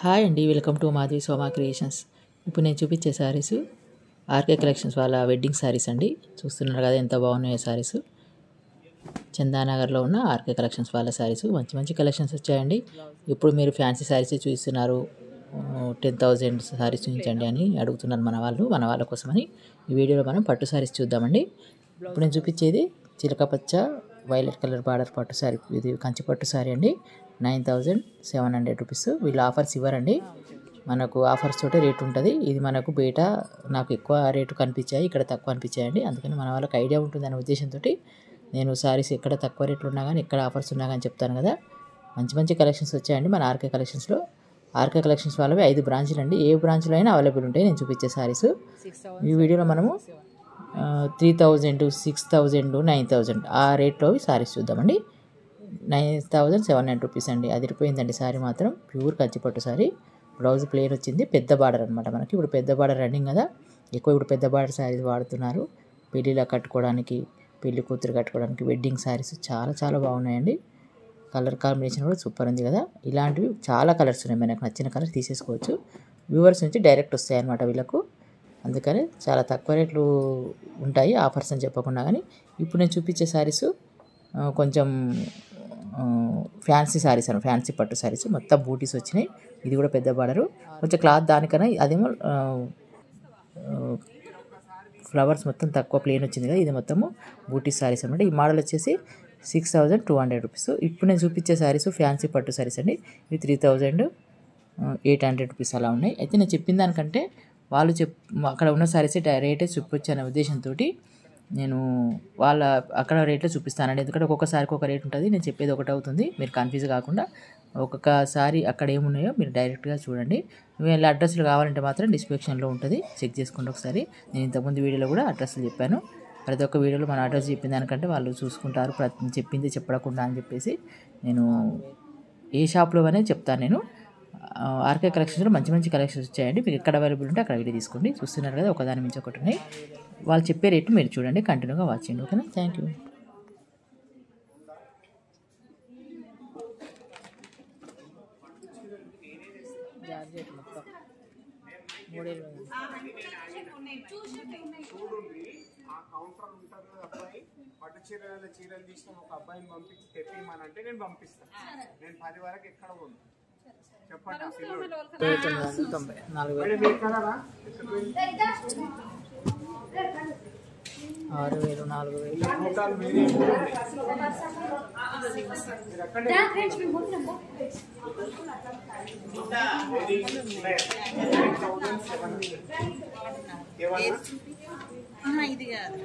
Hi అండి, welcome to Madhavi Soma creations. ఇప్పుడు నేను చూపించే శారీస్ ఆర్కే కలెక్షన్స్ వాళ్ళ వెడ్డింగ్ శారీస్ అండి. చూస్తున్నారు కదా ఎంత బాగున్నాయో శారీస్. చందానగర్లో ఉన్న ఆర్కే కలెక్షన్స్ వాళ్ళ శారీస్ మంచి మంచి కలెక్షన్స్ వచ్చాయండి. ఇప్పుడు మీరు ఫ్యాన్సీ శారీస్ చూస్తున్నారు, 10,000 శారీస్ చూపించండి అని అడుగుతున్నారు మన వాళ్ళ కోసమని ఈ వీడియోలో మనం పట్టు శారీస్ చూద్దామండి. ఇప్పుడు నేను చూపించేది చిలక పచ్చ వైలెట్ కలర్ బార్డర్ పట్టు శారీ. ఇది కంచి పట్టు శారీ అండి. 9,700 రూపీస్. వీళ్ళు ఆఫర్స్ ఇవ్వరండి, మనకు ఆఫర్స్ తోటే రేట్ ఉంటుంది. ఇది మనకు బయట నాకు ఎక్కువ రేటు కనిపించాయి, ఇక్కడ తక్కువ అనిపించాయండి. అందుకని మన వాళ్ళకి ఐడియా ఉంటుందనే ఉద్దేశంతో నేను శారీస్ ఎక్కడ తక్కువ రేట్లు ఉన్నా కానీ ఎక్కడ ఆఫర్స్ ఉన్నా కానీ చెప్తాను కదా. మంచి మంచి కలెక్షన్స్ వచ్చాయండి మన ఆర్కే కలెక్షన్స్లో. ఆర్కే కలెక్షన్స్ వాళ్ళవి 5 బ్రాంచ్లు అండి. ఏ బ్రాంచ్లో అయినా అవైలబుల్ ఉంటాయి నేను చూపించే శారీస్. ఈ వీడియోలో మనము 3,000, 6,000, 9,000 ఆ రేట్లో శారీస్ చూద్దామండి. 9,700 రూపీస్ అండి. అదిరిపోయిందండి శారీ మాత్రం. ప్యూర్ కంచిపట్టు శారీ. బ్లౌజ్ ప్లేన్ వచ్చింది, పెద్ద బార్డర్ అనమాట మనకి. ఇప్పుడు పెద్ద బార్డర్ రన్నింగ్ కదా, ఎక్కువ ఇప్పుడు పెద్ద బార్డర్ శారీస్ వాడుతున్నారు పెళ్ళిలా కట్టుకోవడానికి, పెళ్లి కూతురు కట్టుకోవడానికి. వెడ్డింగ్ శారీస్ చాలా చాలా బాగున్నాయండి. కలర్ కాంబినేషన్ కూడా సూపర్ ఉంది కదా. ఇలాంటివి చాలా కలర్స్ ఉన్నాయి, మనకు నచ్చిన కలర్ తీసేసుకోవచ్చు. వ్యూవర్స్ నుంచి డైరెక్ట్ వస్తాయి అన్నమాట వీళ్ళకు. అందుకని చాలా తక్కువ రేట్లు ఉంటాయి ఆఫర్స్ అని చెప్పకుండా. కానీ ఇప్పుడు నేను చూపించే శారీస్ కొంచెం ఫ్యాన్సీ శారీస్ అన్న, ఫ్యాన్సీ పట్టు శారీస్. మొత్తం బూటీస్ వచ్చినాయి. ఇది కూడా పెద్ద బార్డరు, కొంచెం క్లాత్ దానికన్నా అదేమో ఫ్లవర్స్ మొత్తం తక్కువ ప్లేన్ వచ్చింది కదా. ఇది మొత్తము బూటీ శారీస్ అనమాట. ఈ మోడల్ వచ్చేసి 6,200 రూపీస్. ఇప్పుడు నేను చూపించే శారీస్ ఫ్యాన్సీ పట్టు శారీస్ అండి. ఇవి 3,800 రూపీస్ అలా ఉన్నాయి. అయితే నేను చెప్పిన దానికంటే వాళ్ళు అక్కడ ఉన్న శారీస్ రేటే చూపించు అనే ఉద్దేశంతో నేను వాళ్ళ అక్కడ రేట్లో చూపిస్తానండి. ఎందుకంటే ఒక్కొక్కసారికి ఒక రేట్ ఉంటుంది, నేను చెప్పేది ఒకటి అవుతుంది. మీరు కన్ఫ్యూజ్ కాకుండా ఒక్కొక్కసారి అక్కడ ఏమున్నాయో మీరు డైరెక్ట్గా చూడండి. వీళ్ళ అడ్రస్లు కావాలంటే మాత్రం డిస్క్రిప్షన్లో ఉంటుంది, చెక్ చేసుకోండి ఒకసారి. నేను ఇంతకుముందు వీడియోలో కూడా అడ్రస్లు చెప్పాను. ప్రతి ఒక్క వీడియోలో మన అడ్రస్ చెప్పిన దానికంటే వాళ్ళు చూసుకుంటారు, చెప్పింది చెప్పకుండా అని చెప్పేసి నేను ఏ షాప్లో అనేది చెప్తాను. నేను ఆర్కే కలెక్షన్స్లో మంచి మంచి కలెక్షన్స్ వచ్చాయండి. మీకు ఎక్కడ అవైలబుల్ ఉంటే అక్కడ వీడియో తీసుకోండి. చూస్తున్నారు కదా, ఒకదాని మించి ఒకటి ఉన్నాయి. వాళ్ళు చెప్పే రేటు మీరు చూడండి, కంటిన్యూగా వాచ్ చేయండి. ఓకేనా, థ్యాంక్ యూ. పట్టు చీరలు తీసిన ఒక అబ్బాయిని పంపించి తెప్పిమనంటే నేను పంపిస్తాను. నేను 10 వరకు ఎక్కడ పోను చెప్పండి. 6,000 ఇది కాదు.